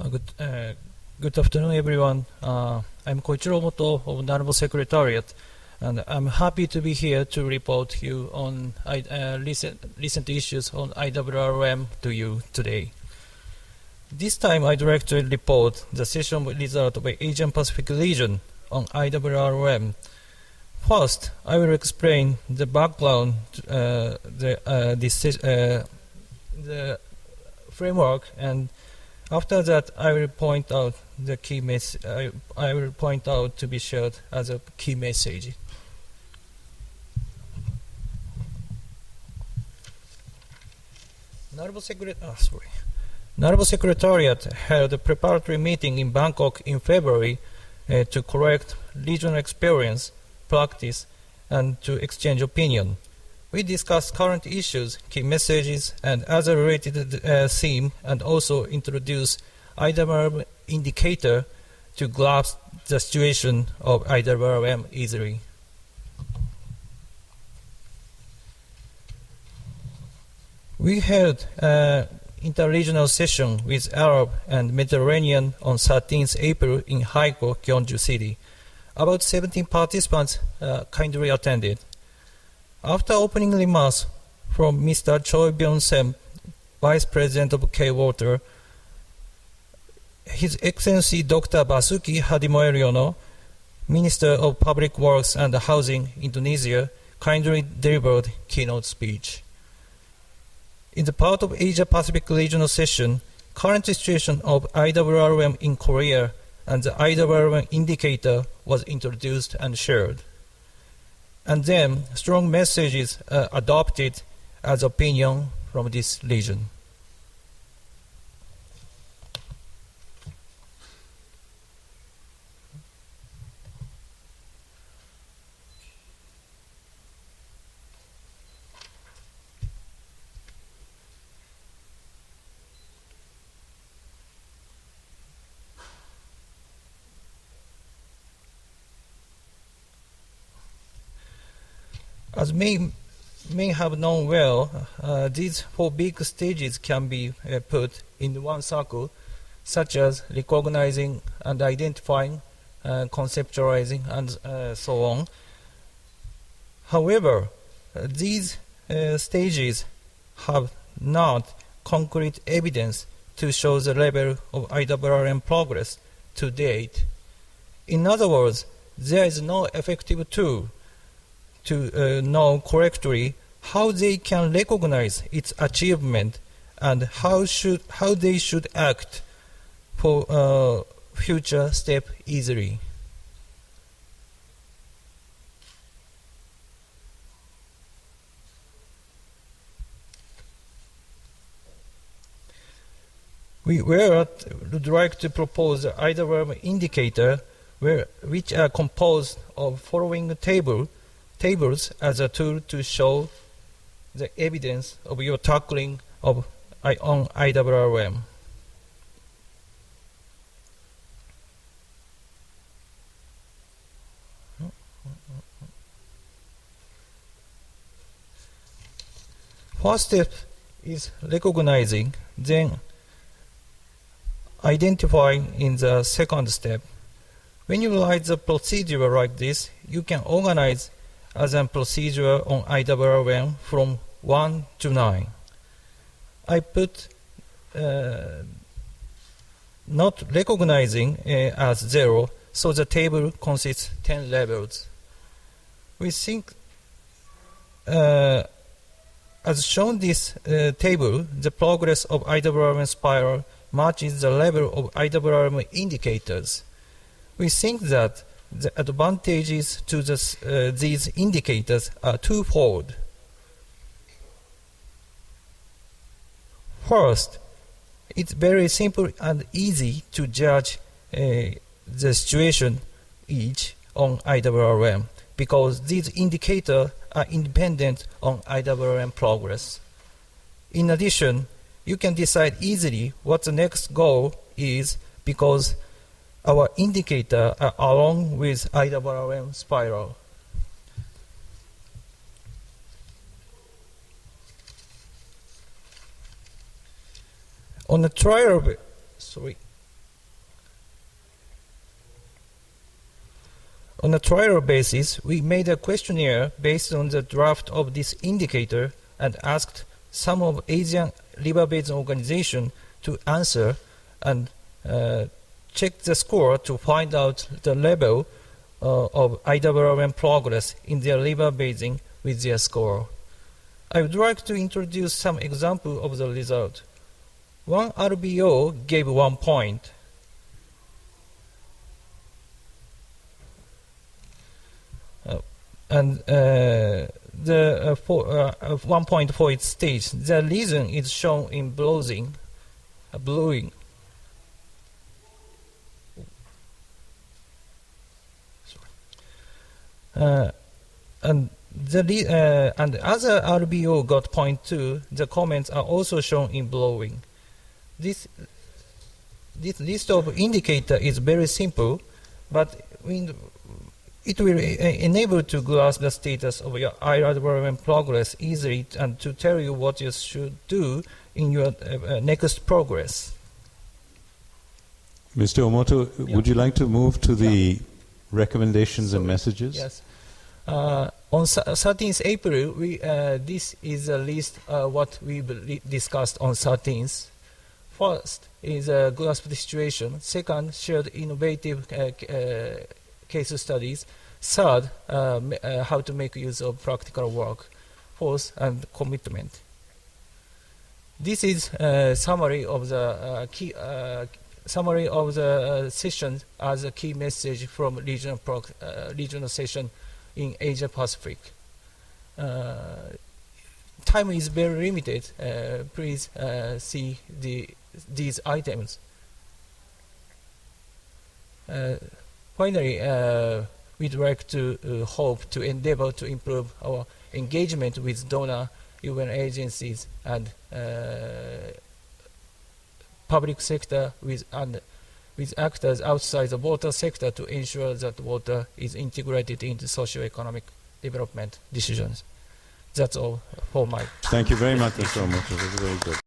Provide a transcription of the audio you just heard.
Good afternoon, everyone. I'm Koichiro Moto of National Secretariat, and I'm happy to be here to report you on recent issues on IWRM to you today. This time, I'd like to report the session result of the Asian Pacific region on IWRM. First, I will explain the background, the framework, and after that, I will point out the key I will point out to be shared as a key message. National Secretariat held a preparatory meeting in Bangkok in February to collect regional experience, practice, and to exchange opinion. We discussed current issues, key messages, and other related themes, and also introduced IWRM indicator to grasp the situation of IWRM easily. We held an interregional session with Arab and Mediterranean on 13th April in Haiko, Gyeongju City. About 17 participants kindly attended. After opening remarks from Mr. Choi Byung-sem, Vice President of K-Water, His Excellency Dr. Basuki Hadimoeriono, Minister of Public Works and Housing, Indonesia, kindly delivered keynote speech. In the part of Asia-Pacific regional session, current situation of IWRM in Korea and the IWRM indicator was introduced and shared. And then strong messages adopted as opinion from this region. As may have known well, these four big stages can be put in one circle, such as recognizing and identifying, conceptualizing, and so on. However, these stages have not concrete evidence to show the level of IWRM progress to date. In other words, there is no effective tool to know correctly how they can recognize its achievement and how they should act for future step easily. We would like to propose the IWRM indicator which are composed of following tables as a tool to show the evidence of your tackling on IWRM. First step is recognizing, then identifying in the second step. When you write the procedure like this, you can organize as a procedure on IWRM from 1 to 9. I put not recognizing as 0, so the table consists 10 levels. We think, as shown this table, the progress of IWRM spiral matches the level of IWRM indicators. We think that the advantages to these indicators are twofold. First, it's very simple and easy to judge the situation each on IWRM because these indicators are independent on IWRM progress. In addition, you can decide easily what the next goal is because our indicator are along with IWRM spiral. On a trial On a trial basis, we made a questionnaire based on the draft of this indicator and asked some of Asian river basin organizations to answer and check the score to find out the level of IWM progress in their river basin with their score. I would like to introduce some example of the result. One RBO gave 1 point. And the 1 point for its stage. The reason is shown in bluing. And other RBO got 0.2. The comments are also shown in bluing. This list of indicator is very simple, but it will enable to grasp the status of your IWM progress easily and to tell you what you should do in your next progress. Mr. Omoto, would you like to move to the recommendations and messages? Yes. On 13th April, this is a list what we discussed on 13th. First is grasp the situation. Second, shared innovative case studies. Third, how to make use of practical work. Fourth, and commitment. This is a summary of the session as a key message from regional session in Asia Pacific. Time is very limited. Please see these items. Finally, we'd like to hope to endeavor to improve our engagement with donor UN agencies and public sector with actors outside the water sector to ensure that water is integrated into socio-economic development decisions. That's all for my. Thank you very much, Mr. Omoto. That was very good.